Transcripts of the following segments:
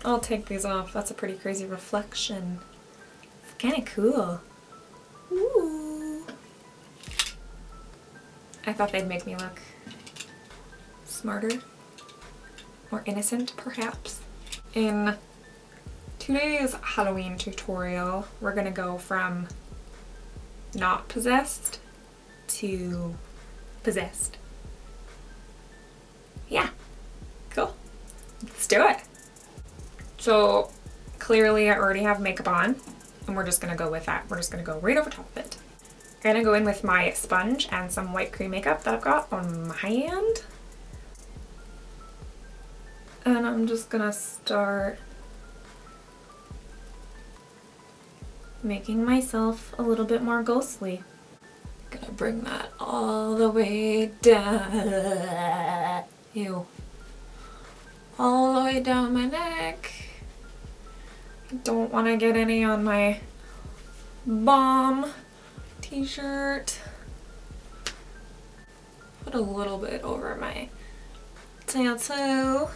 I'll take these off. That's a pretty crazy reflection. It's kind of cool. Ooh. I thought they'd make me look smarter, more innocent perhaps. In today's Halloween tutorial, we're gonna go from not possessed to possessed. Yeah, cool. Let's do it. So clearly I already have makeup on and we're just gonna go with that. We're just gonna go right over top of it. I'm gonna go in with my sponge and some white cream makeup that I've got on my hand. And I'm just gonna start making myself a little bit more ghostly. Gonna bring that all the way down. Ew. All the way down my neck. Don't want to get any on my bomb t-shirt. Put a little bit over my tattoo.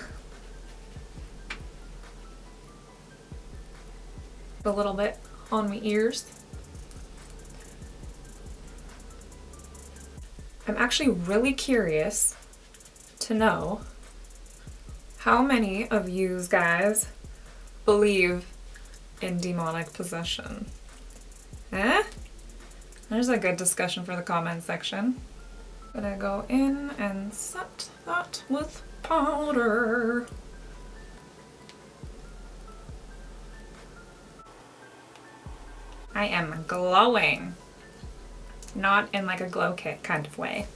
A little bit on my ears. I'm actually really curious to know how many of you guys believe in demonic possession. Eh? There's a good discussion for the comment section. Gonna go in and set that with powder. I am glowing. Not in like a glow kit kind of way.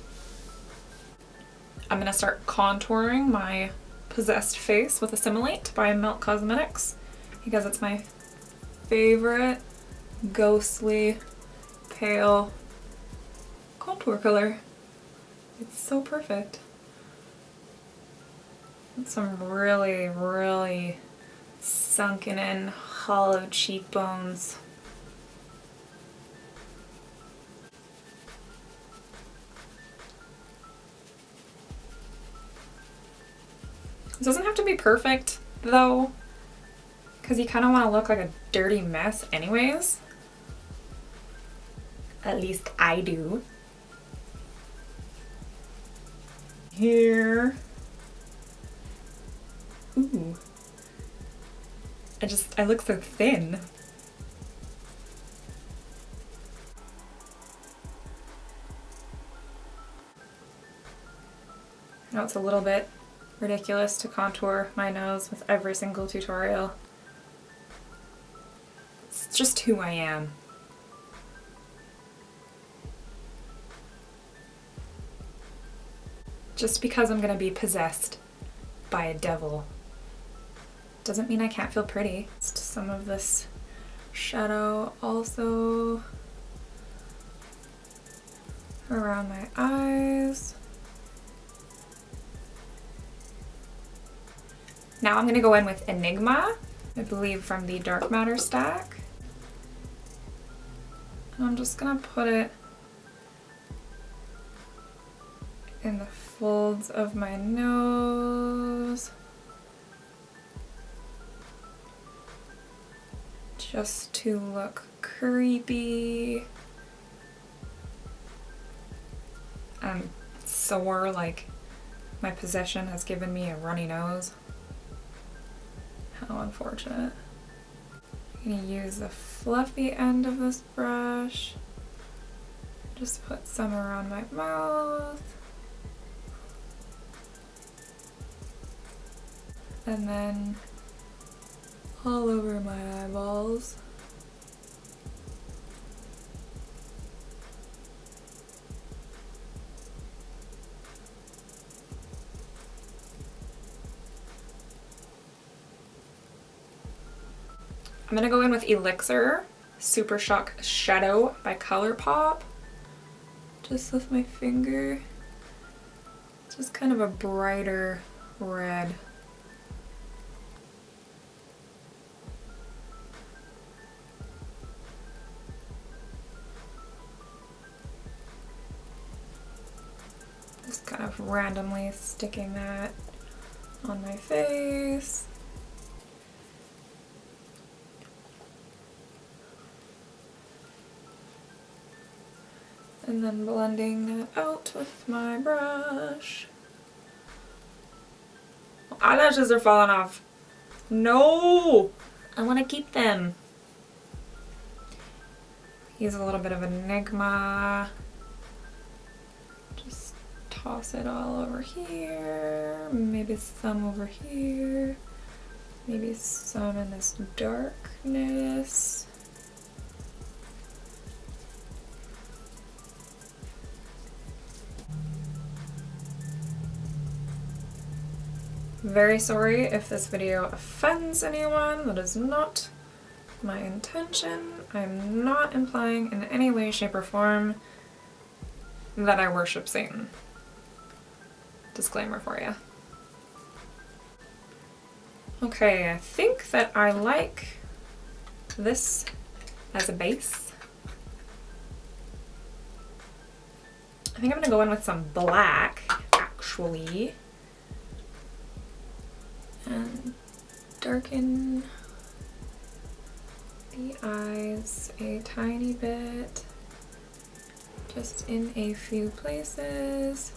I'm gonna start contouring my possessed face with Assimilate by Melt Cosmetics because it's my favorite ghostly pale contour color. It's so perfect. With some really, really sunken in hollow cheekbones. This doesn't have to be perfect though, because you kind of want to look like a dirty mess anyways. At least I do. Here. Ooh. I look so thin. I know it's a little bit ridiculous to contour my nose with every single tutorial. It's just who I am. Just because I'm gonna be possessed by a devil doesn't mean I can't feel pretty. Just some of this shadow also around my eyes. Now I'm gonna go in with Enigma, I believe from the Dark Matter stack. And I'm just gonna put it in the folds of my nose. Just to look creepy. I'm sore, like my possession has given me a runny nose. How unfortunate. I'm gonna use the fluffy end of this brush. Just put some around my mouth. And then all over my eyeballs. I'm gonna go in with Elixir Super Shock Shadow by Colourpop. Just with my finger. Just kind of a brighter red. Just kind of randomly sticking that on my face. And then blending that out with my brush. Eyelashes are falling off. No! I want to keep them. Use a little bit of enigma. Just toss it all over here. Maybe some over here. Maybe some in this darkness. Very sorry if this video offends anyone. That is not my intention. I'm not implying in any way, shape, or form that I worship Satan. Disclaimer for you. Okay, I think that I like this as a base. I think I'm gonna go in with some black, actually. And darken the eyes a tiny bit, just in a few places.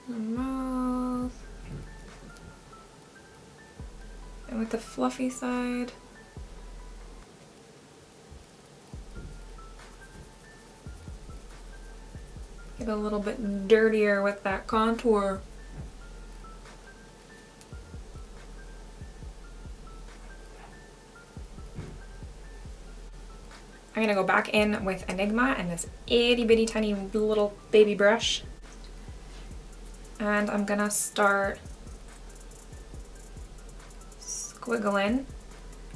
The mouth. And with the fluffy side, get a little bit dirtier with that contour. I'm gonna go back in with Enigma and this itty bitty tiny little baby brush. And I'm gonna start squiggling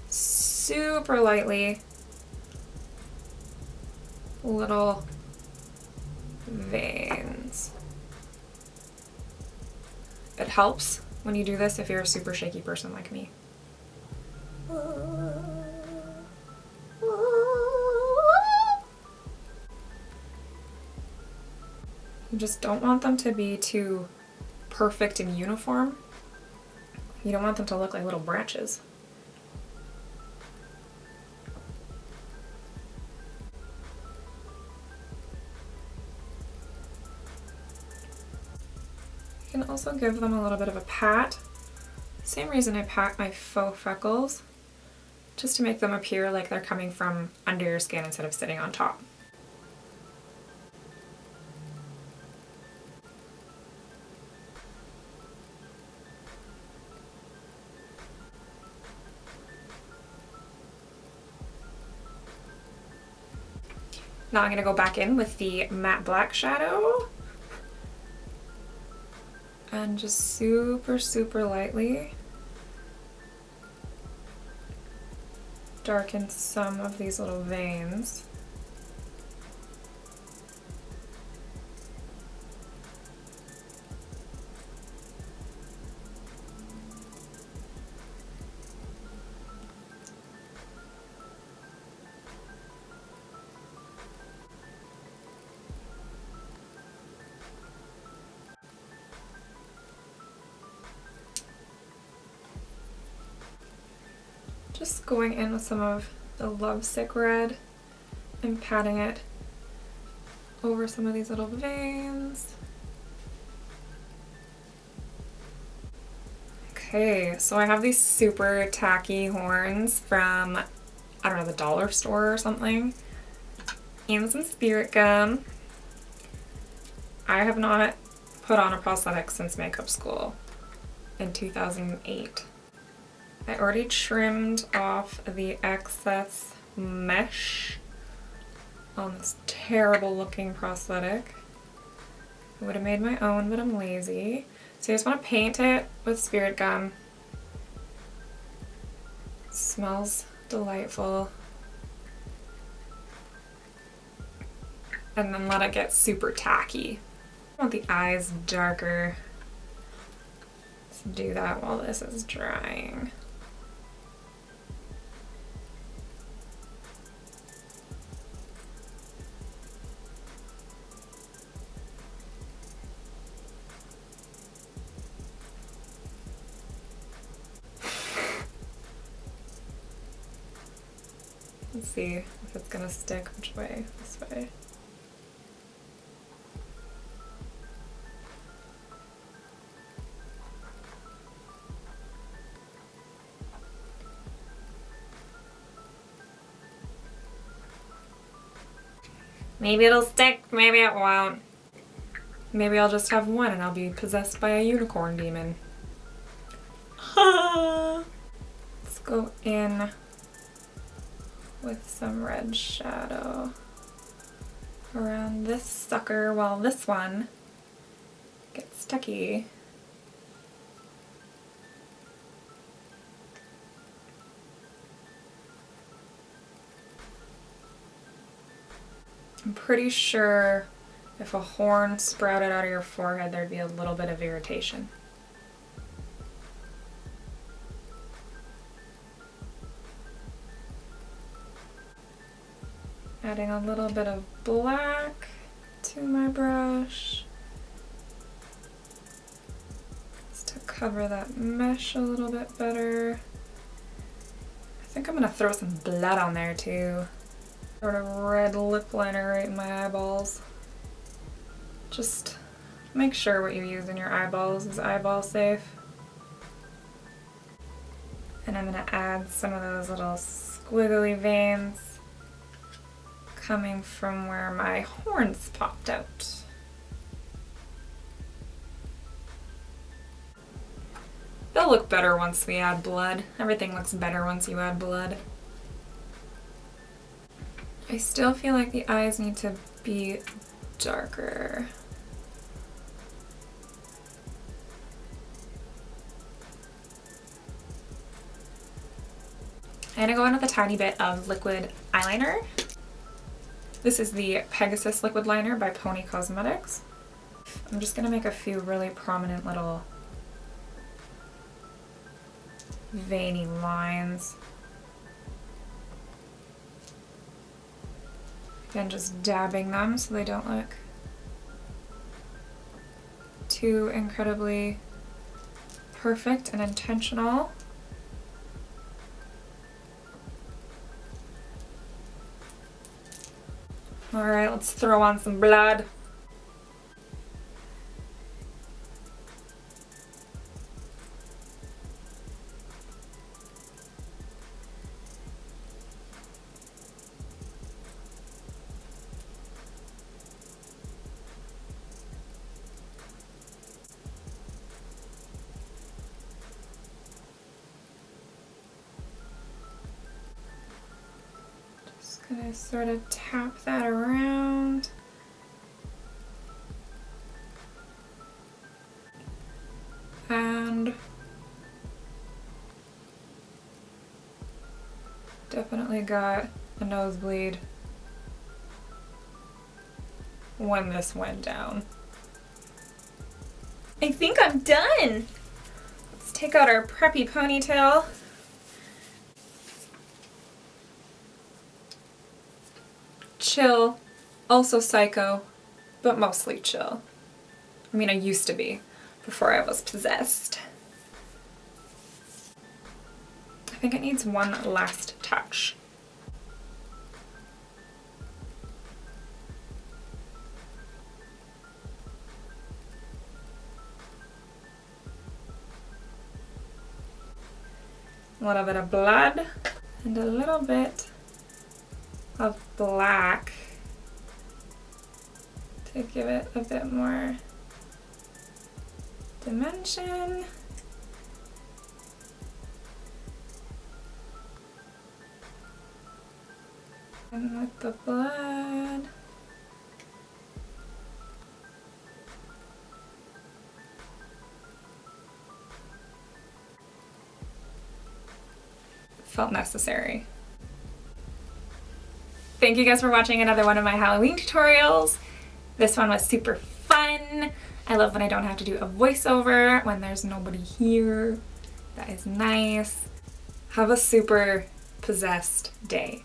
super lightly little veins. It helps when you do this if you're a super shaky person like me. You just don't want them to be too perfect and uniform. You don't want them to look like little branches. You can also give them a little bit of a pat. Same reason I pat my faux freckles, just to make them appear like they're coming from under your skin instead of sitting on top. Now I'm going to go back in with the matte black shadow and just super lightly darken some of these little veins. Just going in with some of the Lovesick red and patting it over some of these little veins. Okay, so I have these super tacky horns from, I don't know, the dollar store or something, and some spirit gum. I have not put on a prosthetic since makeup school in 2008. I already trimmed off the excess mesh on this terrible looking prosthetic. I would have made my own, but I'm lazy. So I just want to paint it with spirit gum. It smells delightful. And then let it get super tacky. I want the eyes darker. Let's do that while this is drying. Let's see if it's gonna stick. Which way? This way. Maybe it'll stick, maybe it won't. Maybe I'll just have one and I'll be possessed by a unicorn demon. Let's go in with some red shadow around this sucker while this one gets stucky. I'm pretty sure if a horn sprouted out of your forehead, there'd be a little bit of irritation. Adding a little bit of black to my brush just to cover that mesh a little bit better. I think I'm gonna throw some blood on there too. Sort of red lip liner right in my eyeballs. Just make sure what you use in your eyeballs is eyeball safe. And I'm gonna add some of those little squiggly veins coming from where my horns popped out. They'll look better once we add blood. Everything looks better once you add blood. I still feel like the eyes need to be darker. I'm gonna go in with a tiny bit of liquid eyeliner. This is the Pegasus Liquid Liner by Pony Cosmetics. I'm just gonna make a few really prominent little veiny lines. Again, just dabbing them so they don't look too incredibly perfect and intentional. Alright, let's throw on some blood. Gonna sort of tap that around. And definitely got a nosebleed when this went down. I think I'm done. Let's take out our preppy ponytail. Chill, also psycho, but mostly chill. I mean, I used to be before I was possessed. I think it needs one last touch. A little bit of blood and a little bit of black to give it a bit more dimension. And with the blood, felt necessary. Thank you guys for watching another one of my Halloween tutorials. This one was super fun. I love when I don't have to do a voiceover, when there's nobody here. That is nice. Have a super possessed day.